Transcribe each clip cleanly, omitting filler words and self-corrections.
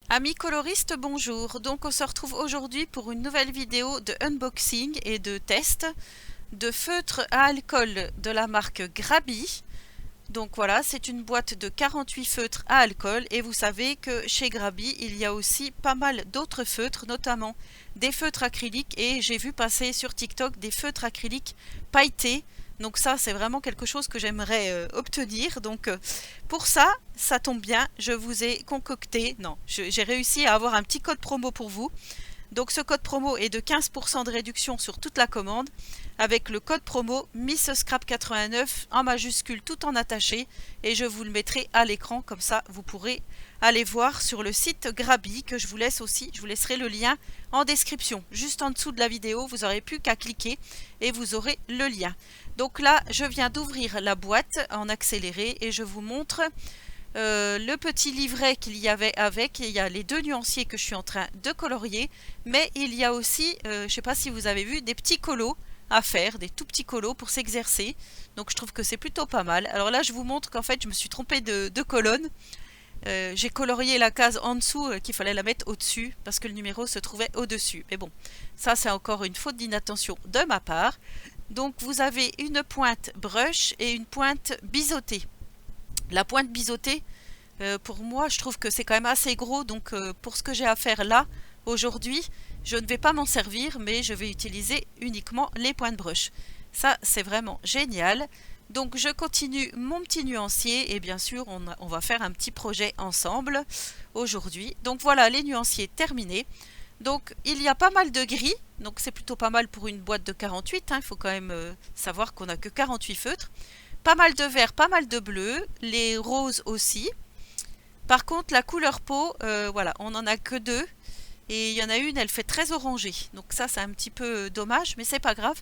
Amis coloristes, bonjour. Donc on se retrouve aujourd'hui pour une nouvelle vidéo de unboxing et de test de feutres à alcool de la marque Grabi. Donc voilà, c'est une boîte de 48 feutres à alcool et vous savez que chez Grabi, il y a aussi pas mal d'autres feutres, notamment des feutres acryliques et j'ai vu passer sur TikTok des feutres acryliques pailletés. Donc ça, c'est vraiment quelque chose que j'aimerais obtenir. Donc pour ça, ça tombe bien, je vous ai concocté, non, j'ai réussi à avoir un petit code promo pour vous. Donc ce code promo est de 15% de réduction sur toute la commande avec le code promo MissScrap89 en majuscule tout en attaché et je vous le mettrai à l'écran comme ça vous pourrez aller voir sur le site Grabi que je vous laisse aussi, je vous laisserai le lien en description. Juste en dessous de la vidéo, vous n'aurez plus qu'à cliquer et vous aurez le lien. Donc là, je viens d'ouvrir la boîte en accéléré et je vous montre le petit livret qu'il y avait avec. Il y a les deux nuanciers que je suis en train de colorier, mais il y a aussi, je ne sais pas si vous avez vu, des petits colos à faire, des tout petits colos pour s'exercer. Donc je trouve que c'est plutôt pas mal. Alors là, je vous montre qu'en fait, je me suis trompée de colonne. J'ai colorié la case en dessous qu'il fallait la mettre au-dessus parce que le numéro se trouvait au-dessus. Mais bon, ça c'est encore une faute d'inattention de ma part. Donc vous avez une pointe brush et une pointe biseautée. La pointe biseautée, pour moi, je trouve que c'est quand même assez gros, donc pour ce que j'ai à faire là, aujourd'hui, je ne vais pas m'en servir, mais je vais utiliser uniquement les pointes brush. Ça, c'est vraiment génial. Donc je continue mon petit nuancier et bien sûr, on va faire un petit projet ensemble aujourd'hui. Donc voilà, les nuanciers terminés. Donc il y a pas mal de gris, donc c'est plutôt pas mal pour une boîte de 48, hein. Il faut quand même savoir qu'on n'a que 48 feutres. Pas mal de vert, pas mal de bleu, les roses aussi. Par contre, la couleur peau, voilà, on n'en a que deux. Et il y en a une, elle fait très orangée. Donc ça, c'est un petit peu dommage, mais c'est pas grave.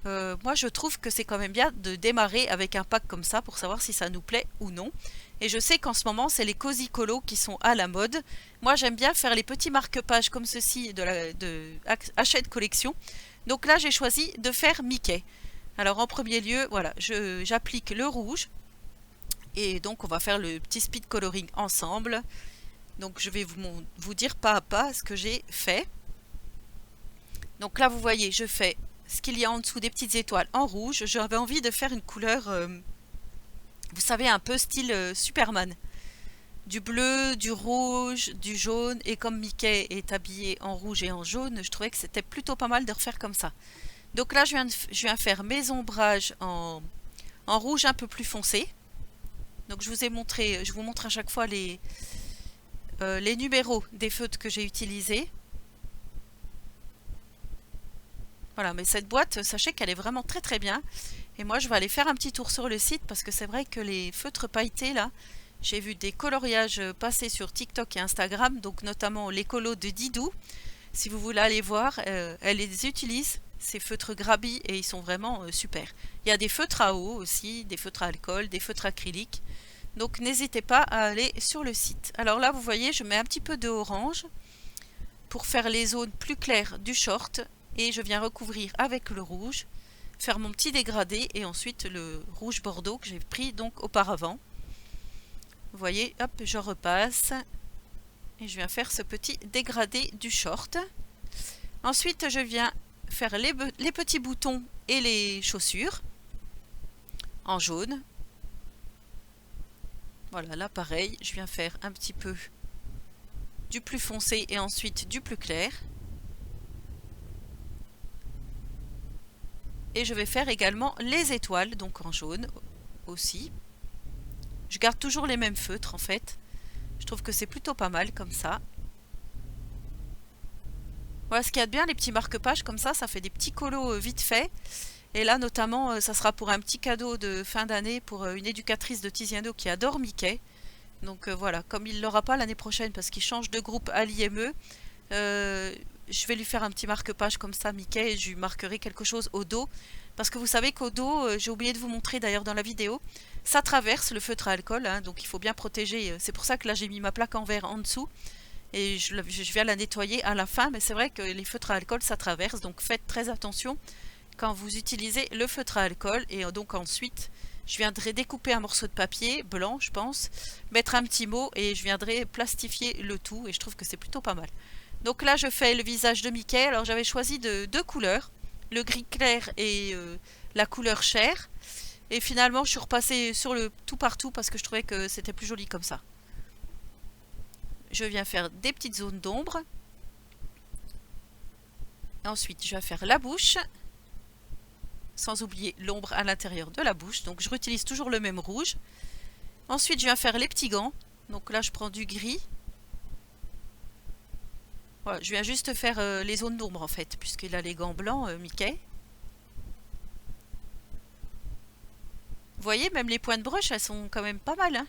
Moi, je trouve que c'est quand même bien de démarrer avec un pack comme ça pour savoir si ça nous plaît ou non. Et je sais qu'en ce moment, c'est les cozy colos qui sont à la mode. Moi, j'aime bien faire les petits marque-pages comme ceci de Hachette Collection. Donc là, j'ai choisi de faire Mickey. Alors en premier lieu, voilà, j'applique le rouge. Et donc on va faire le petit speed coloring ensemble. Donc je vais vous dire pas à pas ce que j'ai fait. Donc là vous voyez, je fais ce qu'il y a en dessous des petites étoiles en rouge. J'avais envie de faire une couleur, vous savez, un peu style Superman. Du bleu, du rouge, du jaune. Et comme Mickey est habillé en rouge et en jaune, je trouvais que c'était plutôt pas mal de refaire comme ça. Donc là je viens faire mes ombrages en rouge un peu plus foncé. Donc je vous ai montré, je vous montre à chaque fois les numéros des feutres que j'ai utilisés. Voilà, mais cette boîte, sachez qu'elle est vraiment très très bien. Et moi je vais aller faire un petit tour sur le site parce que c'est vrai que les feutres pailletés là, j'ai vu des coloriages passer sur TikTok et Instagram, donc notamment les colos de Didou. Si vous voulez aller voir, elle les utilise, ces feutres Grabi, et ils sont vraiment super. Il y a des feutres à eau aussi, des feutres à alcool, des feutres acryliques. Donc n'hésitez pas à aller sur le site. Alors là vous voyez, je mets un petit peu de orange pour faire les zones plus claires du short et je viens recouvrir avec le rouge, faire mon petit dégradé et ensuite le rouge bordeaux que j'ai pris donc auparavant. Vous voyez, hop, je repasse et je viens faire ce petit dégradé du short. Ensuite je viens faire les petits boutons et les chaussures en jaune. Voilà, là pareil, je viens faire un petit peu du plus foncé et ensuite du plus clair. Et je vais faire également les étoiles, donc en jaune aussi. Je garde toujours les mêmes feutres en fait. Je trouve que c'est plutôt pas mal comme ça. Voilà ce qu'il y a de bien, les petits marque-pages comme ça fait des petits colos vite fait. Et là notamment, ça sera pour un petit cadeau de fin d'année pour une éducatrice de Tiziano qui adore Mickey. Donc voilà, comme il l'aura pas l'année prochaine parce qu'il change de groupe à l'IME, je vais lui faire un petit marque-page comme ça Mickey et je lui marquerai quelque chose au dos. Parce que vous savez qu'au dos, j'ai oublié de vous montrer d'ailleurs dans la vidéo, ça traverse le feutre à alcool, hein, donc il faut bien protéger. C'est pour ça que là j'ai mis ma plaque en verre en dessous et je viens la nettoyer à la fin. Mais c'est vrai que les feutres à alcool ça traverse, donc faites très attention quand vous utilisez le feutre à alcool et donc ensuite Je viendrai découper un morceau de papier blanc, je pense, mettre un petit mot et je viendrai plastifier le tout et je trouve que c'est plutôt pas mal. Donc là, je fais le visage de Mickey. Alors j'avais choisi deux couleurs, le gris clair et la couleur chair. Et finalement, je suis repassée sur le tout partout parce que je trouvais que c'était plus joli comme ça. Je viens faire des petites zones d'ombre. Ensuite, je vais faire la bouche. Sans oublier l'ombre à l'intérieur de la bouche. Donc je réutilise toujours le même rouge. Ensuite, je viens faire les petits gants. Donc là, je prends du gris. Voilà, je viens juste faire les zones d'ombre en fait, puisqu'il a les gants blancs, Mickey. Vous voyez, même les points de brush, elles sont quand même pas mal. Hein.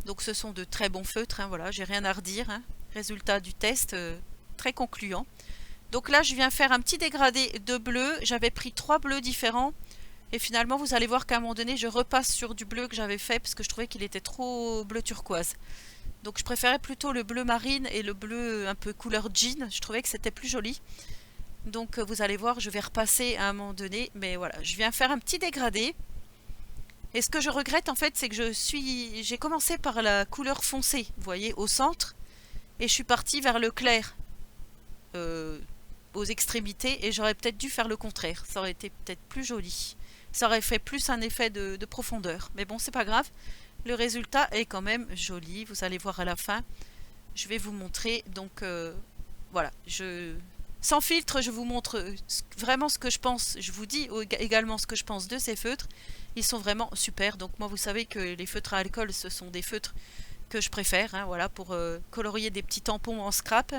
Donc ce sont de très bons feutres, hein, voilà, j'ai rien à redire. Hein. Résultat du test, très concluant. Donc là, je viens faire un petit dégradé de bleu. J'avais pris 3 bleus différents. Et finalement, vous allez voir qu'à un moment donné, je repasse sur du bleu que j'avais fait, parce que je trouvais qu'il était trop bleu turquoise. Donc je préférais plutôt le bleu marine et le bleu un peu couleur jean. Je trouvais que c'était plus joli. Donc vous allez voir, je vais repasser à un moment donné. Mais voilà, je viens faire un petit dégradé. Et ce que je regrette en fait, c'est que j'ai commencé par la couleur foncée, vous voyez, au centre. Et je suis partie vers le clair aux extrémités. Et j'aurais peut-être dû faire le contraire. Ça aurait été peut-être plus joli. Ça aurait fait plus un effet de profondeur. Mais bon, c'est pas grave. Le résultat est quand même joli. Vous allez voir à la fin. Je vais vous montrer. Donc voilà, sans filtre, je vous montre vraiment ce que je pense. Je vous dis également ce que je pense de ces feutres. Ils sont vraiment super. Donc moi, vous savez que les feutres à alcool, ce sont des feutres que je préfère. Hein, voilà, pour colorier des petits tampons en scrap.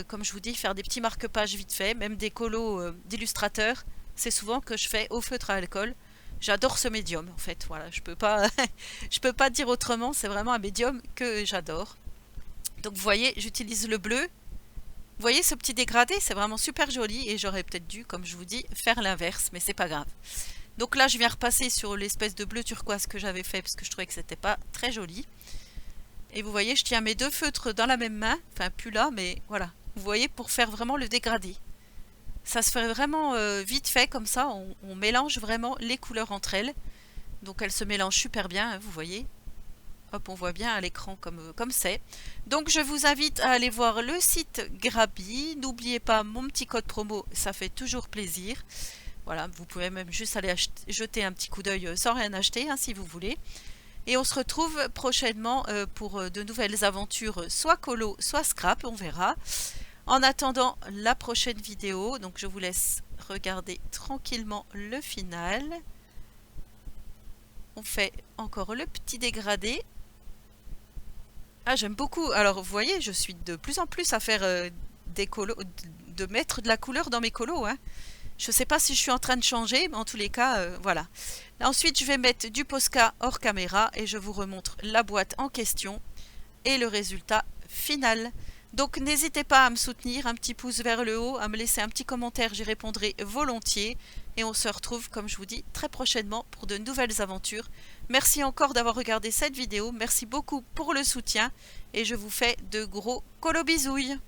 Comme je vous dis, faire des petits marque-pages vite fait. Même des colos d'illustrateurs. C'est souvent que je fais au feutre à alcool. J'adore ce médium en fait. Voilà, je peux pas dire autrement. C'est vraiment un médium que j'adore. Donc vous voyez, j'utilise le bleu. Vous voyez ce petit dégradé, c'est vraiment super joli et j'aurais peut-être dû, comme je vous dis, faire l'inverse, mais c'est pas grave. Donc là, je viens repasser sur l'espèce de bleu turquoise que j'avais fait parce que je trouvais que c'était pas très joli. Et vous voyez, je tiens mes deux feutres dans la même main, enfin plus là, mais voilà. Vous voyez, pour faire vraiment le dégradé. Ça se fait vraiment vite fait comme ça, on mélange vraiment les couleurs entre elles. Donc elles se mélangent super bien, hein, vous voyez. Hop, on voit bien à l'écran comme c'est. Donc je vous invite à aller voir le site Grabby. N'oubliez pas mon petit code promo, ça fait toujours plaisir. Voilà, vous pouvez même juste aller jeter un petit coup d'œil sans rien acheter hein, si vous voulez. Et on se retrouve prochainement pour de nouvelles aventures, soit colo, soit scrap, on verra. En attendant la prochaine vidéo, donc je vous laisse regarder tranquillement le final. On fait encore le petit dégradé. Ah, j'aime beaucoup. Alors, vous voyez, je suis de plus en plus à faire des colos, de mettre de la couleur dans mes colos. Hein. Je ne sais pas si je suis en train de changer, mais en tous les cas, voilà. Là, ensuite, je vais mettre du Posca hors caméra et je vous remontre la boîte en question et le résultat final. Donc, n'hésitez pas à me soutenir, un petit pouce vers le haut, à me laisser un petit commentaire, j'y répondrai volontiers. Et on se retrouve, comme je vous dis, très prochainement pour de nouvelles aventures. Merci encore d'avoir regardé cette vidéo, merci beaucoup pour le soutien et je vous fais de gros bisouilles.